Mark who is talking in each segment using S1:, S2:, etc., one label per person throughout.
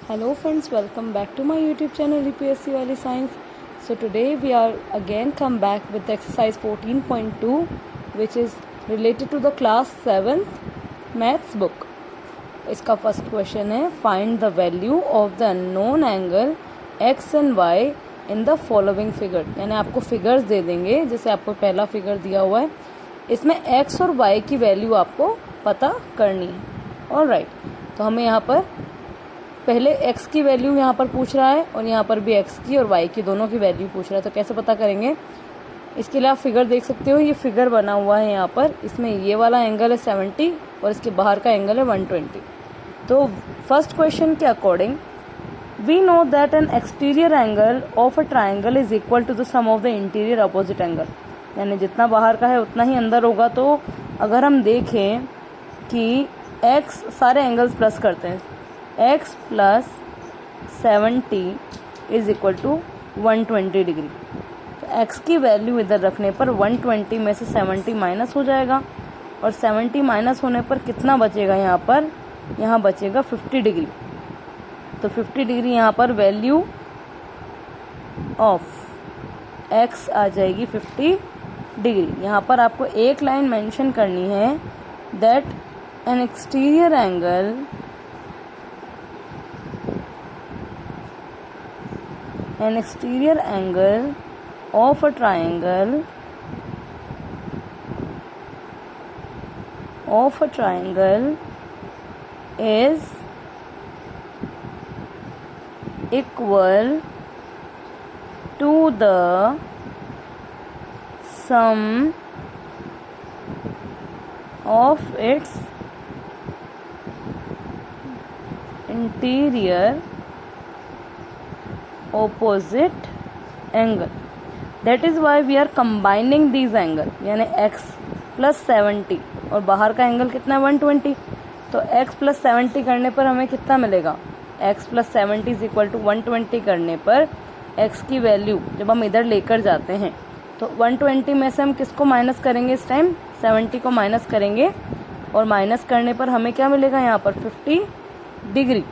S1: Hello friends, welcome back to my YouTube channel UPSC Valley Science. So today we are again come back with exercise 14.2 which is related to the class 7th maths book. इसका first question है find the value of the unknown angle x and y in the following figure. यानी आपको figures दे देंगे, जैसे आपको पहला figure दिया हुआ है, इसमें x और y की वैल्यू आपको पता करनी है. ऑलराइट, तो हमें यहाँ पर पहले x की वैल्यू यहाँ पर पूछ रहा है और यहाँ पर भी x की और y की दोनों की वैल्यू पूछ रहा है. तो कैसे पता करेंगे, इसके लिए आप फिगर देख सकते हो. ये फिगर बना हुआ है यहाँ पर, इसमें ये वाला एंगल है 70 और इसके बाहर का एंगल है 120. तो फर्स्ट क्वेश्चन के according we know that an exterior angle of a triangle is equal to the sum of the interior opposite angle. यानी जितना बाहर का है उतना ही अंदर होगा. तो अगर हम देखें कि x सारे एंगल्स प्लस करते हैं, x plus 70 is equal to 120 degree. तो x की वैल्यू इधर रखने पर 120 में से 70 माइनस हो जाएगा और 70 माइनस होने पर कितना बचेगा, यहाँ बचेगा 50 डिग्री. तो 50 डिग्री यहाँ पर वैल्यू ऑफ x आ जाएगी 50 डिग्री. यहाँ पर आपको एक लाइन मेंशन करनी है that an exterior angle of a triangle is equal to the sum of its interior opposite angle. That is why we are combining these angle. यानी x plus 70 और बाहर का एंगल कितना है 120. तो x प्लस 70 करने पर हमें कितना मिलेगा, x plus 70 is equal to 120 करने पर x की वैल्यू जब हम इधर लेकर जाते हैं तो 120 में से हम किसको माइनस करेंगे, इस टाइम 70 को माइनस करेंगे और माइनस करने पर हमें क्या मिलेगा, यहाँ पर 50 degree.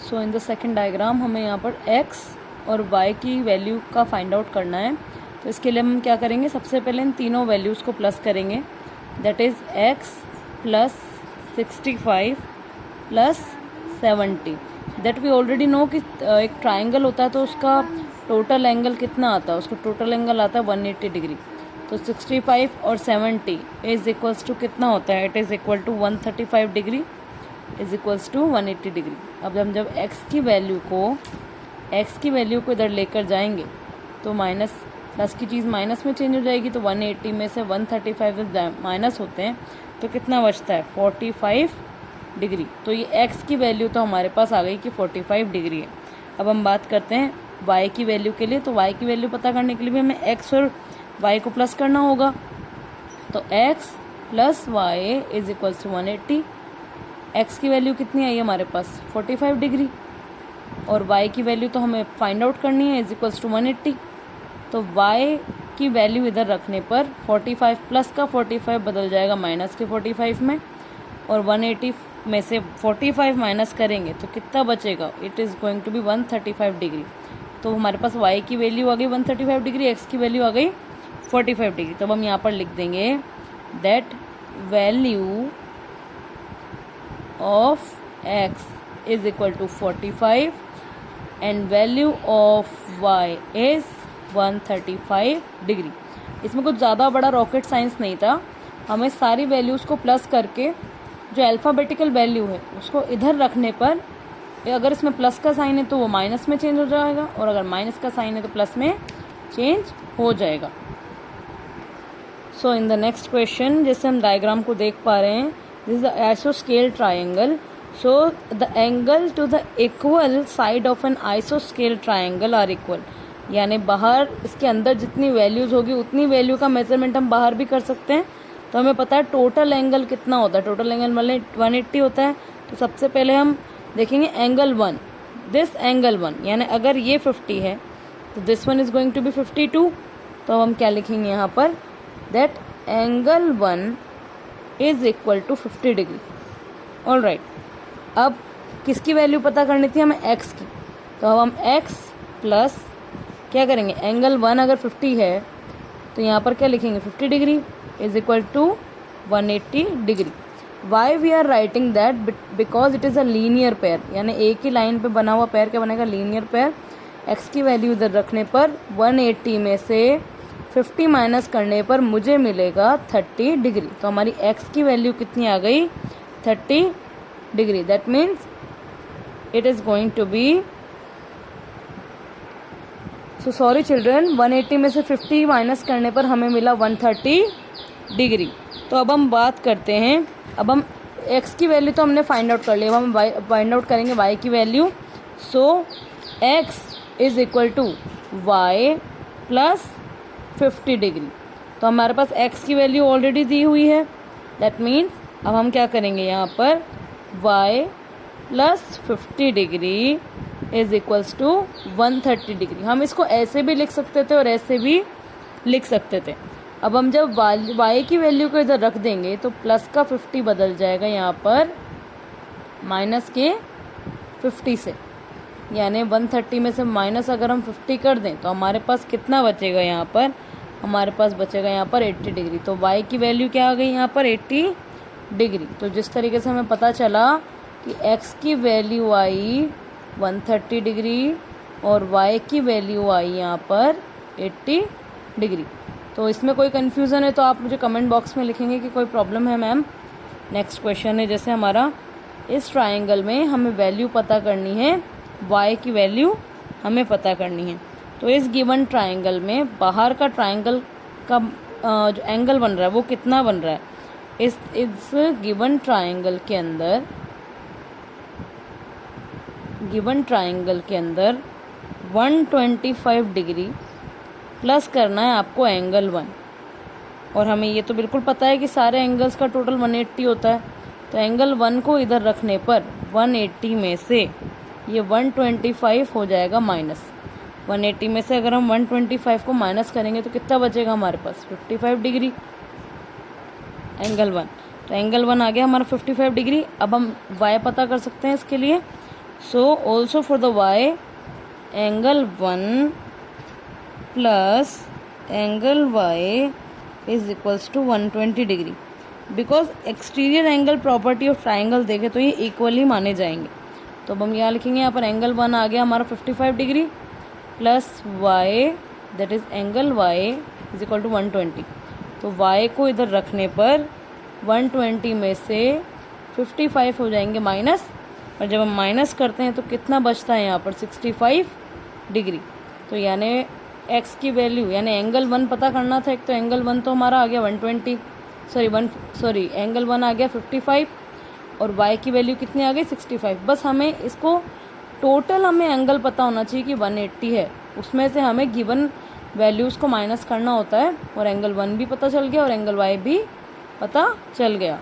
S1: So in the second diagram हमें यहाँ पर x और y की वैल्यू का फाइंड आउट करना है. तो इसके लिए हम क्या करेंगे, सबसे पहले इन तीनों वैल्यूज़ को प्लस करेंगे. That is x plus 65 plus 70. That we already know कि एक ट्राइंगल होता है तो उसका टोटल एंगल कितना आता है, उसका टोटल एंगल आता है 180 डिग्री. तो 65 और 70 इज इक्वल्स टू कितना होता है, it is equal to 135 degree is equals to 180 degree. अब हम जब x की वैल्यू को इधर लेकर जाएंगे तो माइनस प्लस की चीज़ माइनस में चेंज हो जाएगी. तो 180 में से 135 जब माइनस होते हैं तो कितना बचता है, 45 डिग्री. तो ये x की वैल्यू तो हमारे पास आ गई कि 45 डिग्री है. अब हम बात करते हैं y की वैल्यू के लिए. तो y की वैल्यू पता करने के लिए भी हमें x और y को प्लस करना होगा. तो x plus y is equals to 180. x की वैल्यू कितनी आई हमारे पास, 45 डिग्री, और y की वैल्यू तो हमें फाइंड आउट करनी है, इज इक्वल्स टू 180. तो y की वैल्यू इधर रखने पर 45 प्लस का 45 बदल जाएगा माइनस के 45 में, और 180 में से 45 माइनस करेंगे तो कितना बचेगा, it is going to be 135 degree. तो हमारे पास y की वैल्यू आ गई 135 डिग्री, x की वैल्यू आ गई 45 डिग्री. तब हम यहाँ पर लिख देंगे that value of x is equal to 45 and value of y is 135 degree. इसमें कुछ ज़्यादा बड़ा रॉकेट साइंस नहीं था. हमें सारी वैल्यूज़ को प्लस करके जो अल्फ़ाबेटिकल वैल्यू है उसको इधर रखने पर, अगर इसमें प्लस का साइन है तो वो माइनस में चेंज हो जाएगा और अगर माइनस का साइन है तो प्लस में चेंज हो जाएगा. So in the next question, जैसे हम डायग्राम को देख पा रहे हैं, दिस इज द आइसोस्केल triangle. So the angle to the equal side of an isoscale triangle are equal. यानी बाहर इसके अंदर जितनी वैल्यूज़ होगी उतनी वैल्यू का मेजरमेंट हम बाहर भी कर सकते हैं. तो हमें पता है टोटल एंगल कितना होता है, टोटल एंगल मतलब 180 होता है. तो सबसे पहले हम देखेंगे एंगल 1, दिस एंगल 1, यानी अगर ये 50 है तो this one is going to be 52. तो हम क्या लिखेंगे यहाँ पर, that angle 1 is equal to 50 degree. All right. अब किसकी वैल्यू पता करनी थी हमें, एक्स की। तो अब हम एक्स प्लस क्या करेंगे, एंगल 1 अगर 50 है तो यहाँ पर क्या लिखेंगे 50 degree is equal to 180 degree. Why we are writing that, because it is a linear pair, यानी एक ही लाइन पे बना हुआ पेयर क्या बनेगा, लीनियर पेयर। एक्स की वैल्यू इधर रखने पर 180 में से 50 माइनस करने पर मुझे मिलेगा 30 डिग्री। तो हमारी एक्स की वैल्यू कितनी आ गई, 30 degree. That means it is going to be, so sorry children, 180 में से 50 माइनस करने पर हमें मिला 130 डिग्री। तो अब हम बात करते हैं, अब हम x की वैल्यू तो हमने फाइंड आउट कर लिया, अब हम फाइंड आउट करेंगे y की value. So x is equal to y plus 50 degree. तो हमारे पास x की वैल्यू ऑलरेडी दी हुई है। दैट मीन्स अब हम क्या करेंगे यहाँ पर y प्लस 50 degree is equals to 130 degree. हम इसको ऐसे भी लिख सकते थे और ऐसे भी लिख सकते थे। अब हम जब y की वैल्यू को इधर रख देंगे तो प्लस का 50 बदल जाएगा यहाँ पर माइनस के 50 से, यानी 130 में से माइनस अगर हम 50 कर दें तो हमारे पास कितना बचेगा, यहाँ पर हमारे पास बचेगा यहाँ पर 80 डिग्री। तो y की वैल्यू क्या आ गई यहाँ पर 80 डिग्री। तो जिस तरीके से हमें पता चला कि x की वैल्यू आई 130 डिग्री और y की वैल्यू आई यहाँ पर 80 डिग्री। तो इसमें कोई कन्फ्यूज़न है तो आप मुझे कमेंट बॉक्स में लिखेंगे कि कोई प्रॉब्लम है मैम। नेक्स्ट क्वेश्चन है, जैसे हमारा इस ट्राइंगल में हमें वैल्यू पता करनी है, y की वैल्यू हमें पता करनी है। तो इस गिवन ट्राइंगल में बाहर का ट्राइंगल का जो एंगल बन रहा है वो कितना बन रहा है, इस गिवन ट्राइंगल के अंदर 125 डिग्री प्लस करना है आपको एंगल 1, और हमें ये तो बिल्कुल पता है कि सारे एंगल्स का टोटल 180 होता है। तो एंगल 1 को इधर रखने पर 180 में से ये 125 हो जाएगा माइनस। 180 में से अगर हम 125 को माइनस करेंगे तो कितना बचेगा हमारे पास, 55 डिग्री एंगल 1। तो एंगल 1 आ गया हमारा 55 डिग्री। अब हम y पता कर सकते हैं इसके लिए। So also for the y angle 1 plus angle y is equals to 120 degree. Because exterior angle property of triangle देखें तो ये इक्वली माने जाएंगे। तो अब हम यहाँ लिखेंगे, यहाँ पर एंगल 1 आ गया हमारा 55 degree plus y that is angle y is equal to 120। तो y को इधर रखने पर 120 में से 55 हो जाएंगे माइनस, और जब हम माइनस करते हैं तो कितना बचता है यहाँ पर 65 डिग्री। तो यानी x की वैल्यू यानी एंगल 1 पता करना था। एक तो एंगल 1 तो हमारा आ गया 120, एंगल 1 आ गया 55 और y की वैल्यू कितनी आ गई 65। बस हमें इसको टोटल हमें एंगल पता होना चाहिए कि 180 है, उसमें से हमें गिवन वैल्यूज़ को माइनस करना होता है, और एंगल 1 भी पता चल गया और एंगल y भी पता चल गया।